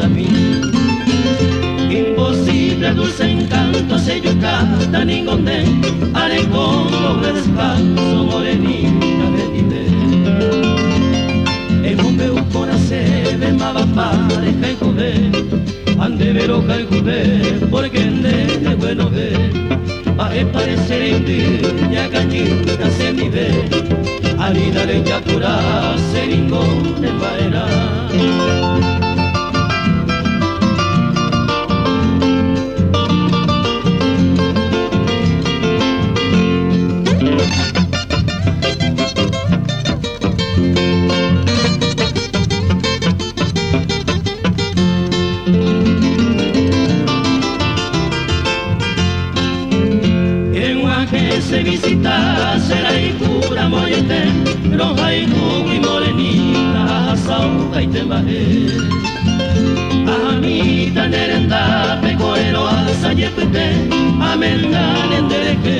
A mí imposible dulce encanto se yucata ningondé haré como descanso morenita de tide en un meu corace de mava pareja y jude ande veroja y jude porque de bueno ve a parecer en ya cañita se mi ve harina de yapura se ningún de vaera. Se visita será y cura moyete roja y jugo y morenita sauga y tembaje amita nerenda pecoero asa yepete amendan en dereje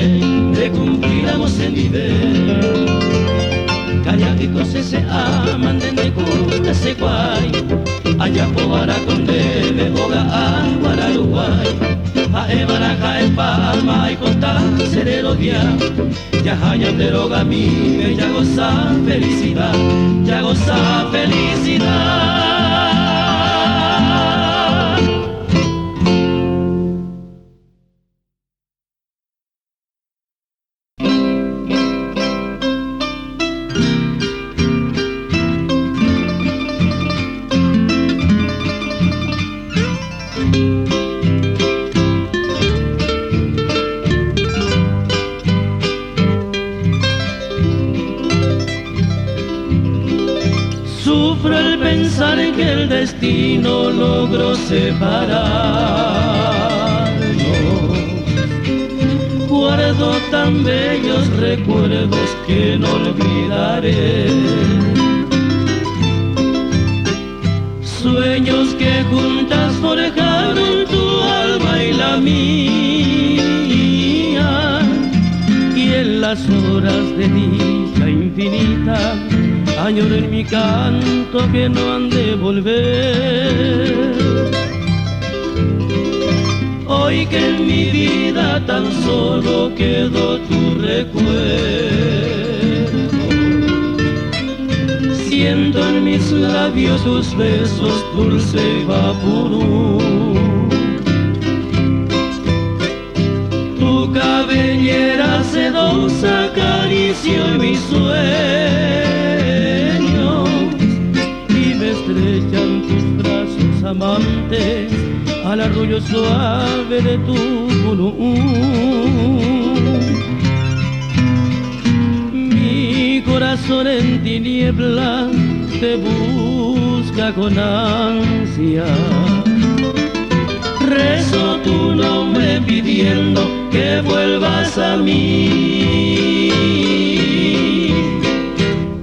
de cumpliramos en nivel calladito se aman de cura se guay allá pobara con debe boga agua Uruguay a Ebaraja, en Palma y Costa, serero día, ya hayan deroga mi, ya goza felicidad, ya goza felicidad. Sufro el pensar en que el destino logró separarnos. Guardo tan bellos recuerdos que no olvidaré. Sueños que juntas forjaron tu alma y la mía. Y en las horas de dicha infinita añoro en mi canto que no han de volver. Hoy que en mi vida tan solo quedó tu recuerdo, siento en mis labios tus besos dulce vaporú. Tu cabellera sedosa acarició mis sueños y me estrechan tus brazos amantes al arrullo suave de tu volumen. Mi corazón en tinieblas te busca con ansia. Rezo tu nombre pidiendo que vuelvas a mí,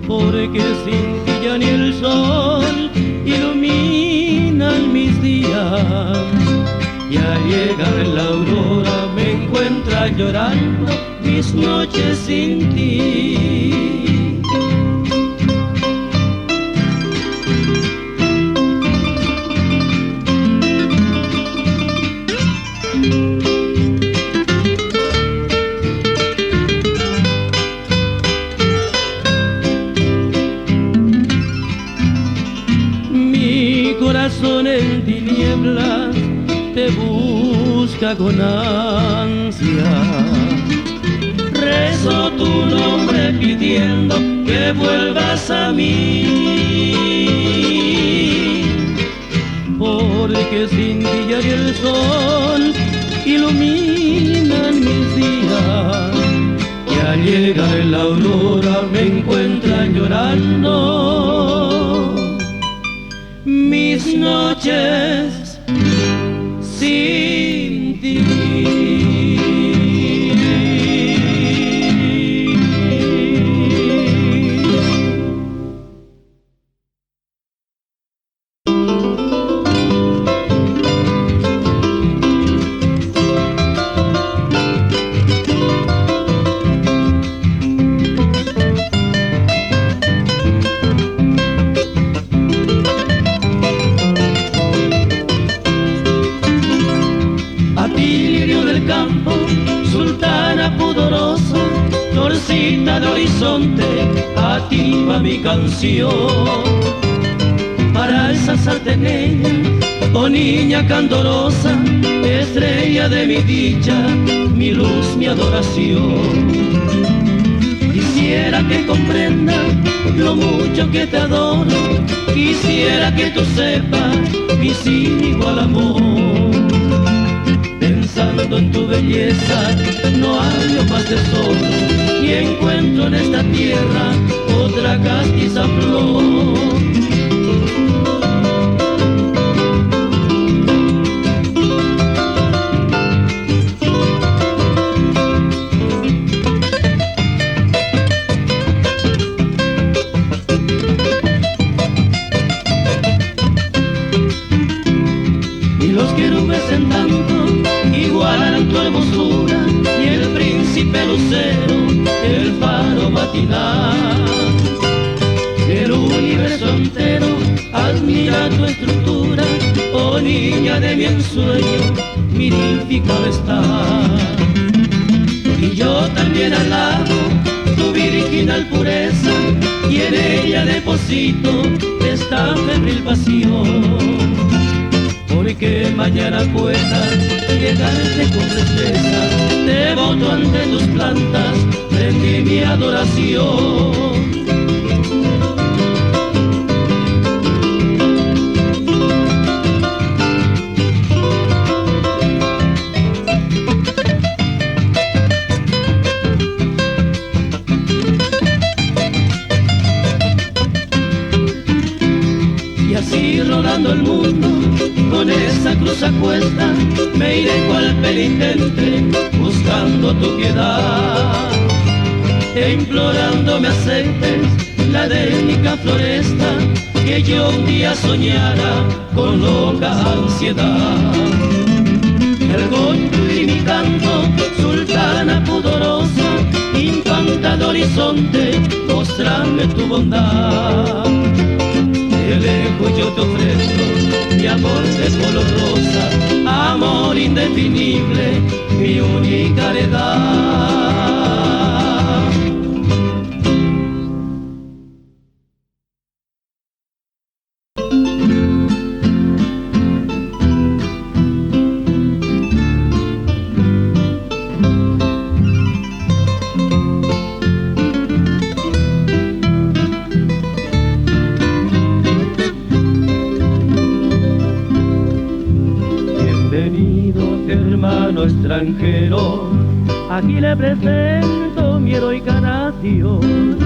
porque sin ti ya ni el sol iluminan mis días, y al llegar la aurora me encuentra llorando mis noches sin ti. Corazón en tinieblas te busca con ansia. Rezo tu nombre pidiendo que vuelvas a mí, porque sin ti ya ni el sol iluminan mis días, y al llegar la aurora me encuentran llorando mis noches noches sin ti. De horizonte, a ti va mi canción. Para esa salteña, oh niña candorosa, estrella de mi dicha, mi luz, mi adoración. Quisiera que comprenda lo mucho que te adoro, quisiera que tú sepas mi sin igual amor. Pensando en tu belleza, no hallo más tesoro, y encuentro en esta tierra otra castiza flor. Y los querubes en tanto igualarán tu hermosura, y el príncipe lucero el faro matinal. El universo entero admira tu estructura, oh niña de mi ensueño, mirífica estar. Y yo también alabo tu virginal pureza, y en ella deposito esta febril pasión. Porque mañana pueda llegarte con tristeza, devoto ante tus plantas, rendí mi adoración. Y así rodando el mundo, con esa cruz a cuesta, me iré cual penitente, buscando tu piedad. E implorando me aceptes la délica floresta, que yo un día soñara con loca ansiedad. El goyo y mi canto, sultana pudorosa, infanta de horizonte, mostrame tu bondad. De lejos yo te ofrezco mi amor de color rosa, amor indefinible, mi única heredad. Hermano extranjero, aquí le presento mi heroica nación.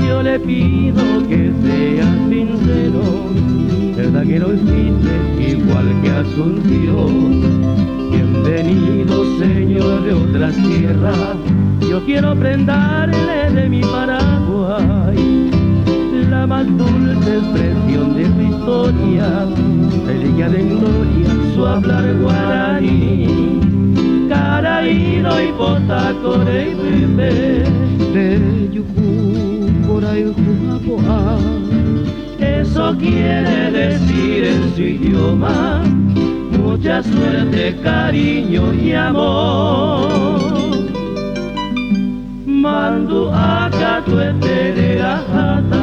Yo le pido que seas sincero, verdad que no existe igual que Asunción. Bienvenido señor de otras tierras, yo quiero prendarle de mi Paraguay la más dulce expresión de su historia, reliquia de gloria, su hablar guaraní. Caraíno y potacore y bebé, de yucú, coray, jujapoa. Eso quiere decir en su idioma mucha suerte, cariño y amor. Mandu acá tu eterejata,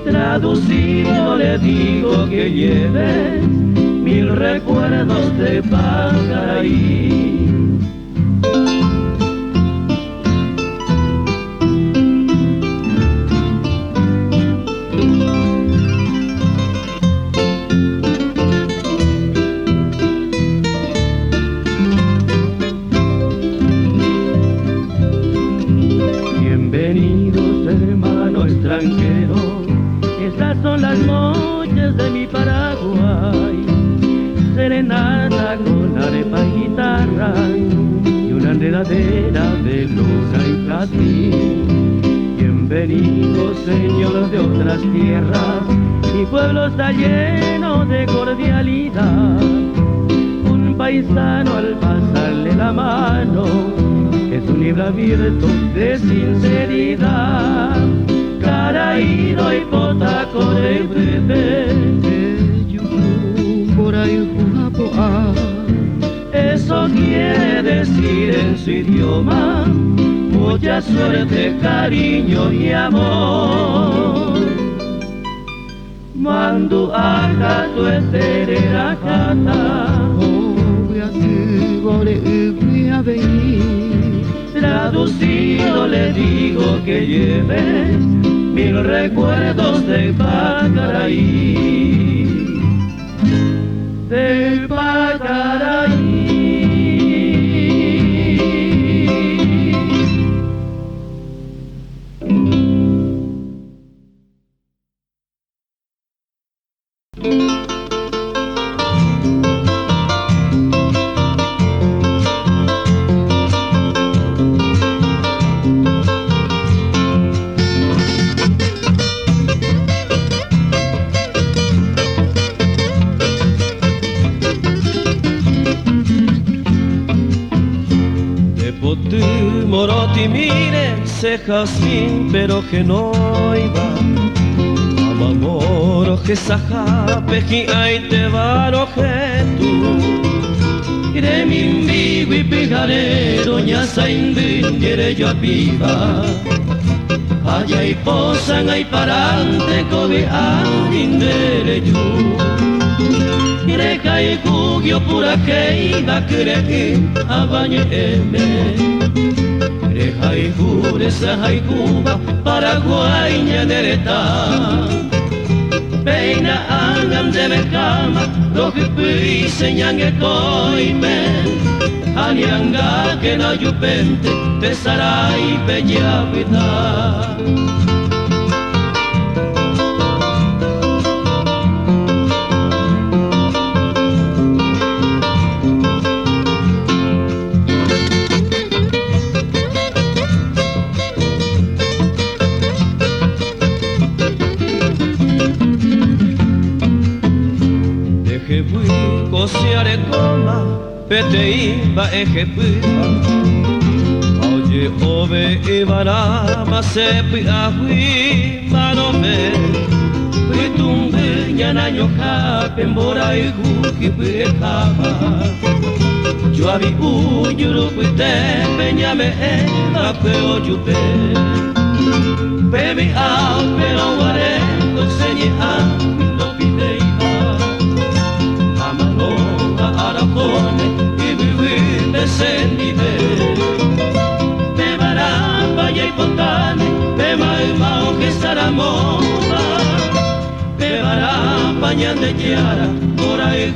traducido le digo que lleves 1000 recuerdos de Pacaraí. extranjero. Estas son las noches de mi Paraguay, serenata con arepa y guitarra y una enredadera de luna y jazmín. Bienvenido, señor de otras tierras, mi pueblo está lleno de cordialidad. Un paisano al pasarle la mano es un libro abierto de sinceridad. Caraído y potaco de por ahí eso quiere decir en su idioma mucha suerte, cariño y amor. Mandu acá tu eterera jata, voy a venir. Traducido le digo que lleve 1000 recuerdos de Pacaraí, de Pacaraí. Moroti mire se jazmín pero que no iba amamoro que saja peji ay te varo que tú ire min bigui pijarero ña saindin dire yo viva allá y posan ay parante kobe andindere yo ire kai kugyo pura keida kreki abañe eme Jaijuresa, Jaicuba, Paraguay, Ñanereta. Peina angan de becama, rojipi, señangue coimen. Anianga que no yupente, pesaray, pellapita. Kosiare koma, pete iba ejepiba Oye ove ibarama sepi ahui manome Pitumbe ñanaño kape mbora iguki piekaba Joabi uyuru pitepe ñame eva peo yupe Pebi au pero warengo señe a lo pideiba Aracone y vivir descendive me baramba y pontane me maimao que saramoba me baramba y ande chiara por ahí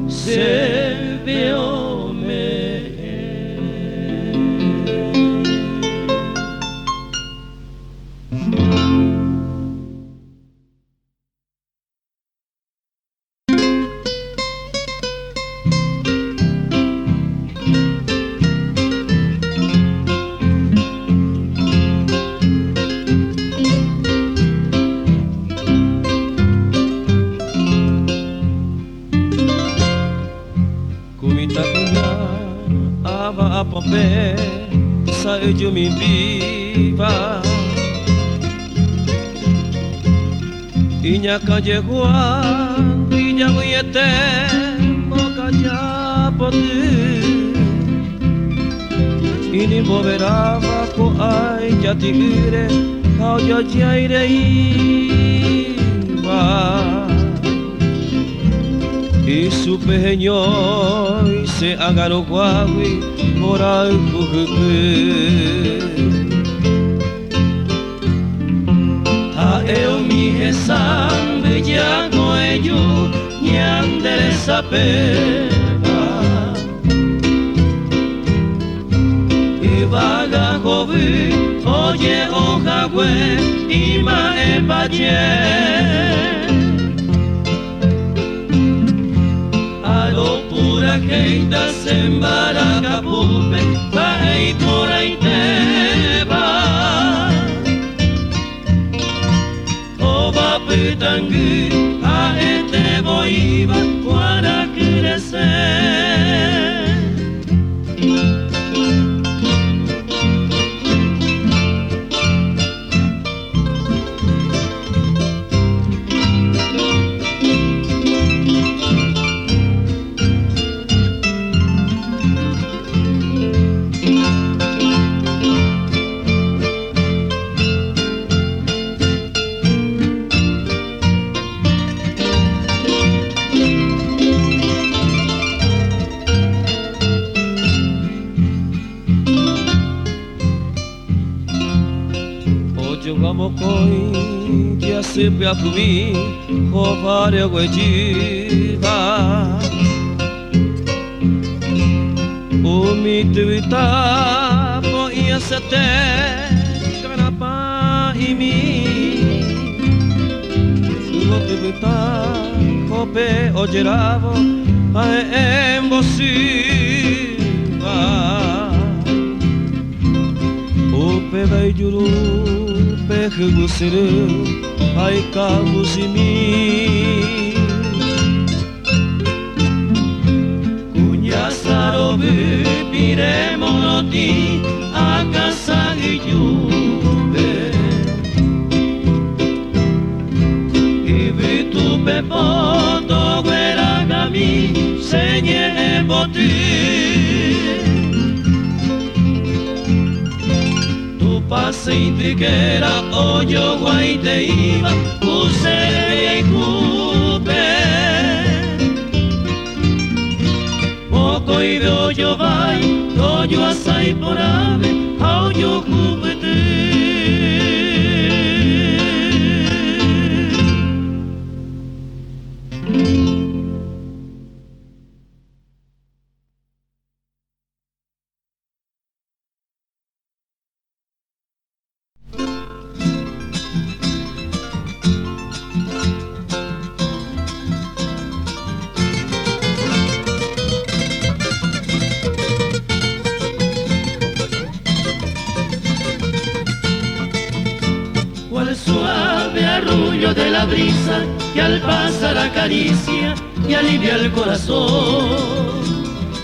se veo yo mi viva Iña callejuan Iña huyete Moca ya poti Ini moverá bajo ay ya tigre Ao ya jaire iba Y su pequeño se agarró guagui por algo que a eu mi sambe ya no ello ni anderesa peba y jovi, oye ojagüe, ima epaye. Alo pura keita sembara pupe, bae pura iteba. Oba pitangu, a ete boiba, para crecer. Koi ya sipe apumi hovare wejiva umi tuita po ia sete kanapa imi sulo tuita kope ojeravo ae embosiva ope baijuru Hıgısırı hayka muzimi Kunyasaro bire monoti akasa yube Ibitu pepoto gueragami senye boti Pase indiquera oyo guaite iba Usere y cupe Poco y de oyo vai Oyo asai por ave Oyo cupete De la brisa que al pasar acaricia y alivia el corazón.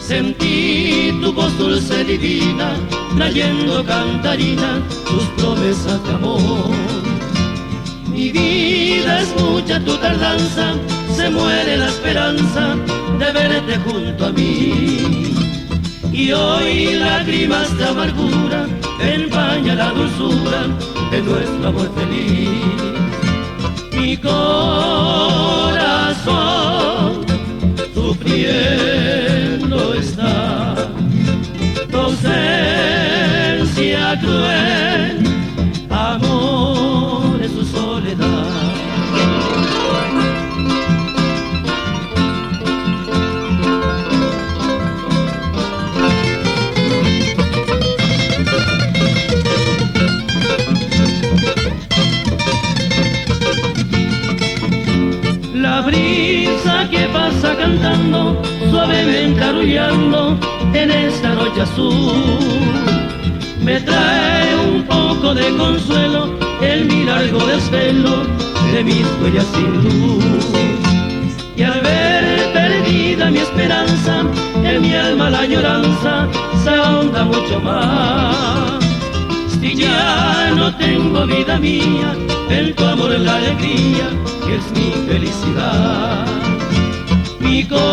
Sentí tu voz dulce divina, trayendo cantarina tus promesas de amor. Mi vida es mucha tu tardanza, se muere la esperanza de verte junto a mí. Y hoy lágrimas de amargura empaña la dulzura de nuestro amor feliz. Mi corazón sufriendo está, tu ausencia cruel, amor es su soledad. La brisa que pasa cantando, suavemente arrullando en esta noche azul, me trae un poco de consuelo en mi largo desvelo de mis huellas sin luz. Y al ver perdida mi esperanza, en mi alma la añoranza se ahonda mucho más. Si ya no tengo vida mía, en tu amor la alegría que es mi felicidad. Mi corazón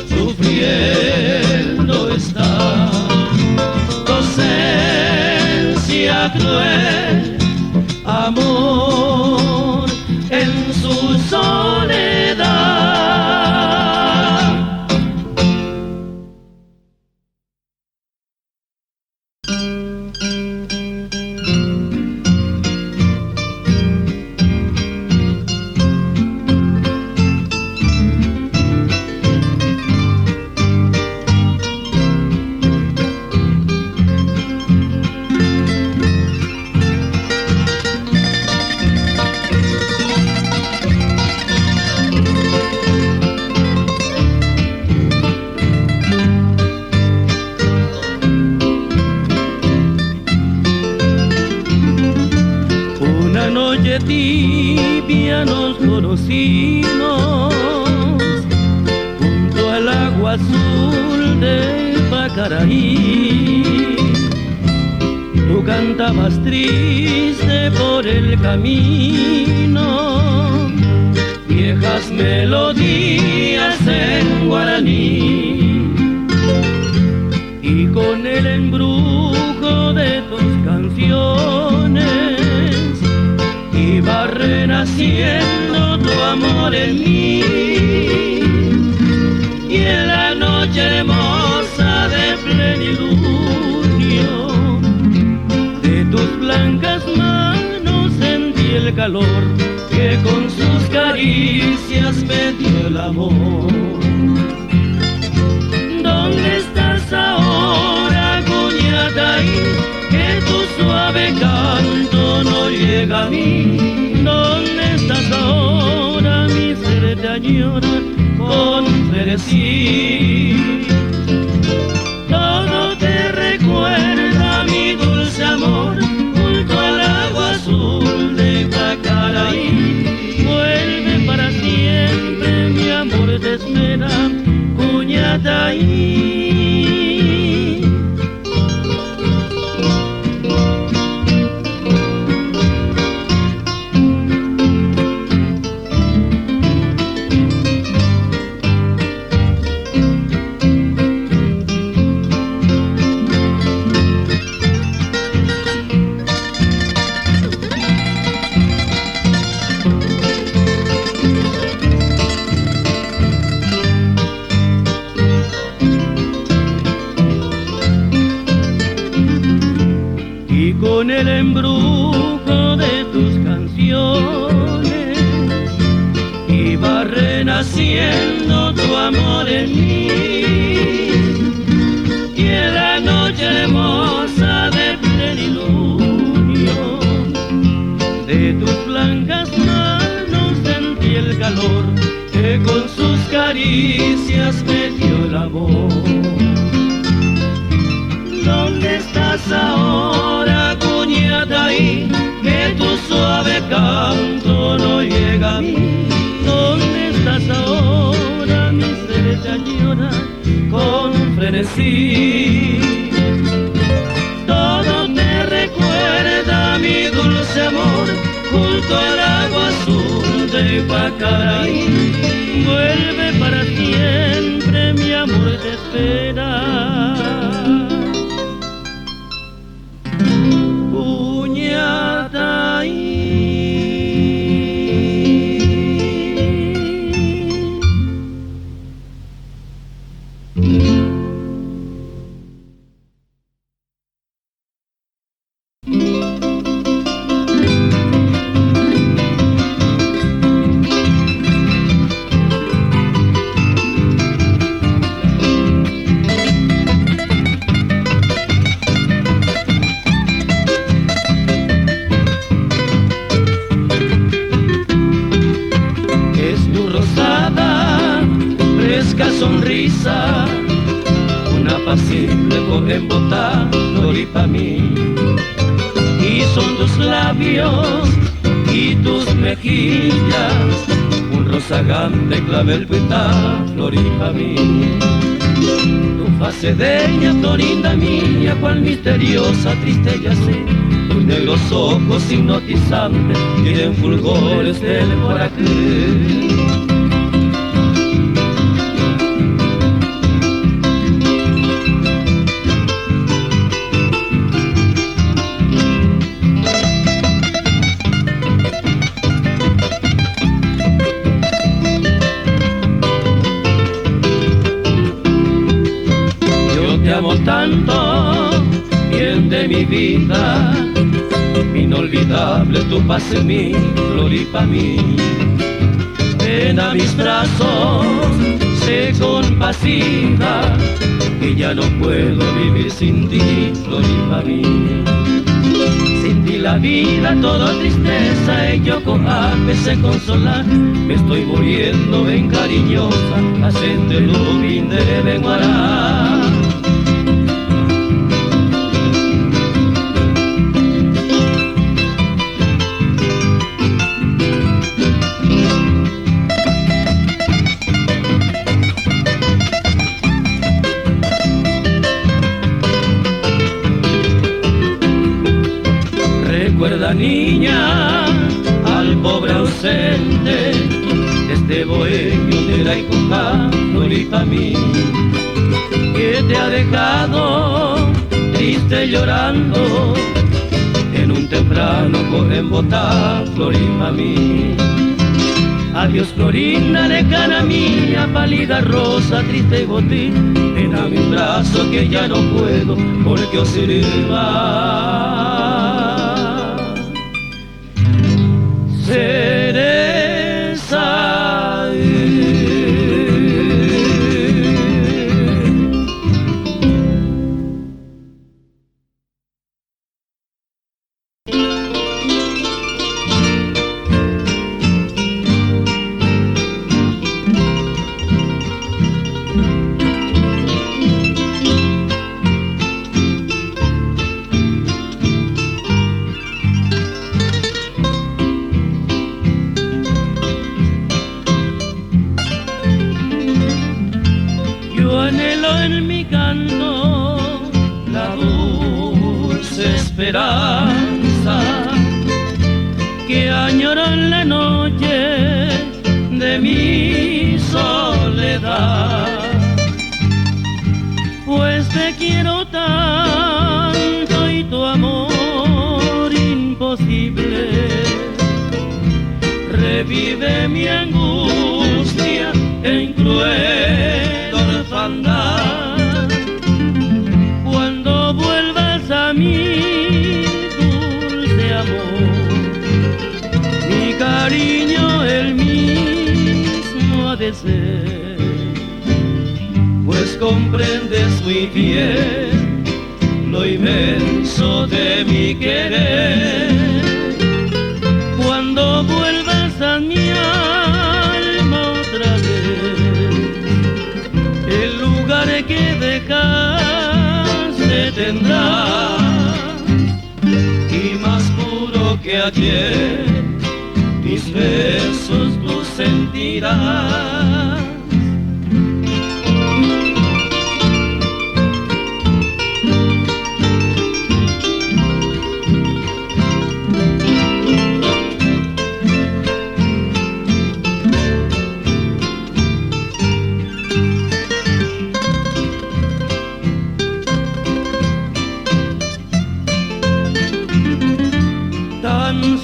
sufriendo está, tu ausencia cruel, amor en su soledad. noche tibia nos conocimos junto al agua azul del Pacaraí. Tú cantabas triste por el camino viejas melodías en guaraní, y con el embrujo de tus canciones iba renaciendo tu amor en mí. Y en la noche hermosa de plenilunio de tus blancas manos sentí el calor que con sus caricias me dio el amor. ¿Dónde estás ahora, Cuñatay? Que tu suave canto no llega a mí. ¿Dónde estás ahora? Mi ser te añora con frenesí. Todo te recuerda mi dulce amor junto al agua azul de Pacaraí. Vuelve para siempre, mi amor te espera, Cuñatay. Con el embrujo de tus canciones iba renaciendo tu amor en mí. Y en la noche hermosa de plenilunio de tus blancas manos sentí el calor que con sus caricias me dio el amor. ¿Dónde estás ahora, Cuñatay? Que tu suave canto no llega a mí. ¿Dónde estás ahora? Mi ser te añora con frenesí. Todo te recuerda mi dulce amor junto al agua azul de Pacaraí. Vuelve para siempre, mi amor te espera. Sonrisa, una apacible embotá, flor pa' mí. Y son tus labios y tus mejillas, un rozagante clavel puita, flor pa' mí. Tu fase deña, florinda mía, cual misteriosa triste yace, tus negros ojos hipnotizantes tienen fulgores del por aquí. Tanto, bien de mi vida, inolvidable tu paz en mí, flor y pa' mí. Ven a mis brazos, sé compasiva, que ya no puedo vivir sin ti, flor y pa' mí. Sin ti la vida todo tristeza, ello con ave se consolar. Me estoy muriendo, ven cariñosa, hacente lubin de Benguará. floripa mí, que te ha dejado triste llorando, en un temprano cogen bota floripa mí. Adiós Florinda lejana mía, pálida rosa, triste y botín, ven a mis brazos que ya no puedo porque os sirva. Cereza, esperanza que añoro en la noche de mi soledad, pues te quiero tanto y tu amor imposible revive mi angustia en cruel orfandad. Cuando vuelvas a mí, dulce amor, mi cariño el mismo ha de ser, pues comprendes muy bien lo inmenso de mi querer. Cuando vuelvas a mi alma otra vez, el lugar que dejaste tendrá, y más puro que ayer, mis besos tú sentirás.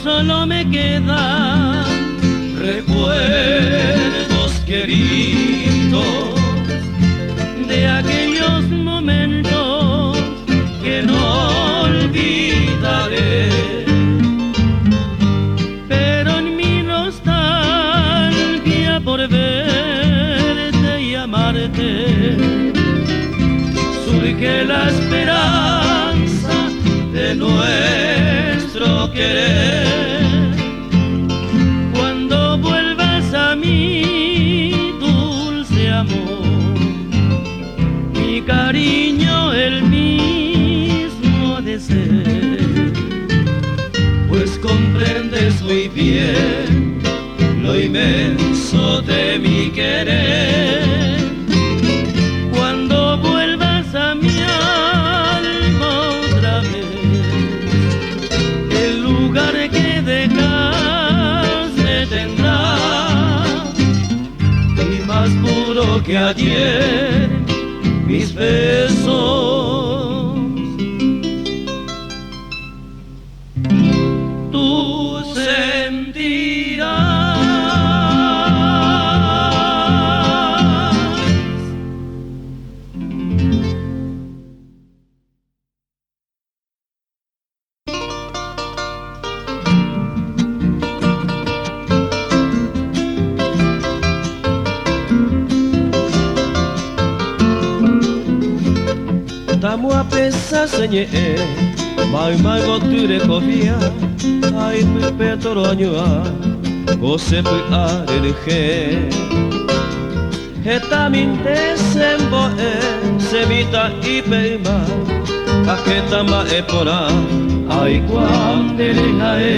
Solo me quedan recuerdos queridos de aquellos momentos que no olvidaré, pero en mi nostalgia por verte y amarte surge la esperanza de nuestro querer. Cuando vuelvas a mí, dulce amor, mi cariño el mismo ha de ser, pues comprendes muy bien lo inmenso de mi querer. Cuando vuelvas a mi alma otra vez, el lugar que dejaste tendrá, y más puro que ayer, mis besos tú sentirás. Tamu a pesa senye mai mai goture kofia ai pe toroñua gose pu areje eta minte sembo semita ipeima aketa ma epora ai quandele hae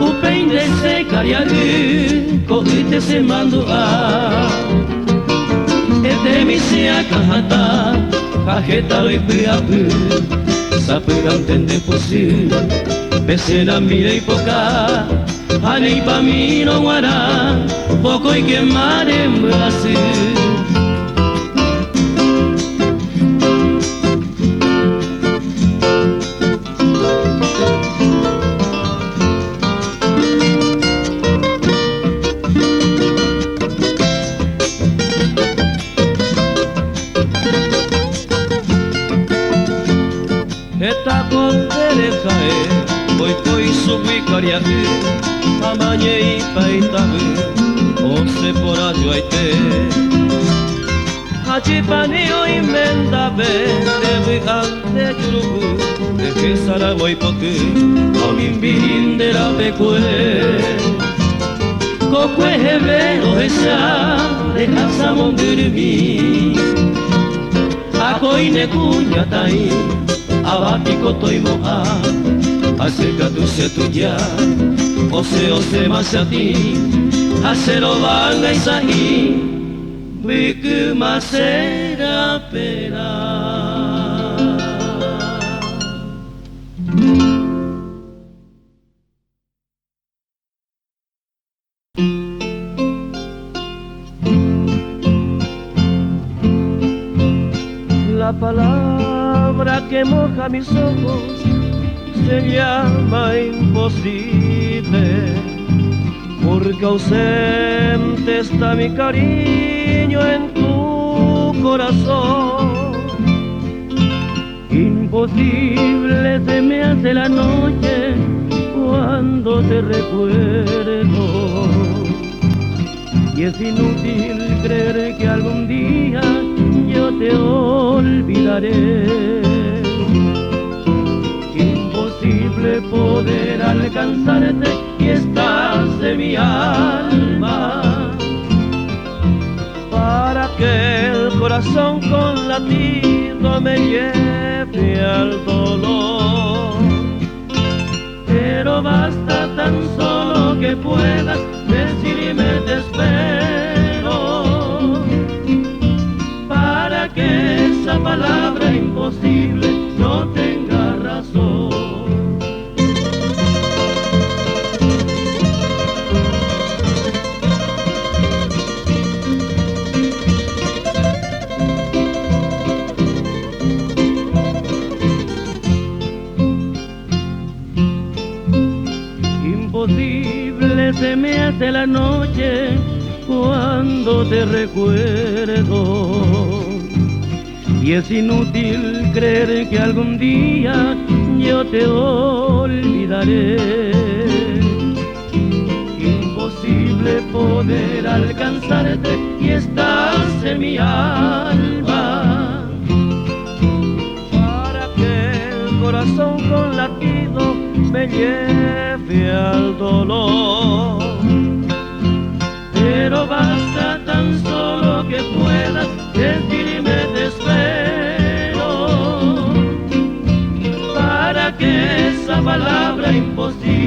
upeinde se kariagu ko ite se mando a de mi sea cajata, cajeta y piapu, sapura entende posible, pesena mire y poca, Ani pa mí no guará, poco y quemar en Brasil. Eta kontere jae, koikoi subui kariaku, amañei paitabu, ose poradio aite. Hachipani o inventabe, debu ante jurubu, deje sara moipoku, omimbindera pekue. Kokue hebero esa, deja samon durumi, akoine kunyatai, abati kotoimo a acércate tuya ose masati acero banga isahi biku masera pera. La palabra que moja mis ojos se llama imposible, porque ausente está mi cariño en tu corazón. Imposible se me hace la noche cuando te recuerdo, y es inútil creer que algún día yo te olvidaré. Imposible poder alcanzarte y estás en mi alma, para que el corazón con latido me lleve al dolor. Pero basta tan solo que puedas decirme te espero, para que esa palabra imposible no tenga razón. Imposible se me hace la noche cuando te recuerdo, y es inútil creer que algún día yo te olvidaré. Imposible poder alcanzarte y estás en mi alma, para que el corazón con latido me lleve al dolor. Pero basta tan solo que puedas decirme te espero, para que esa palabra imposible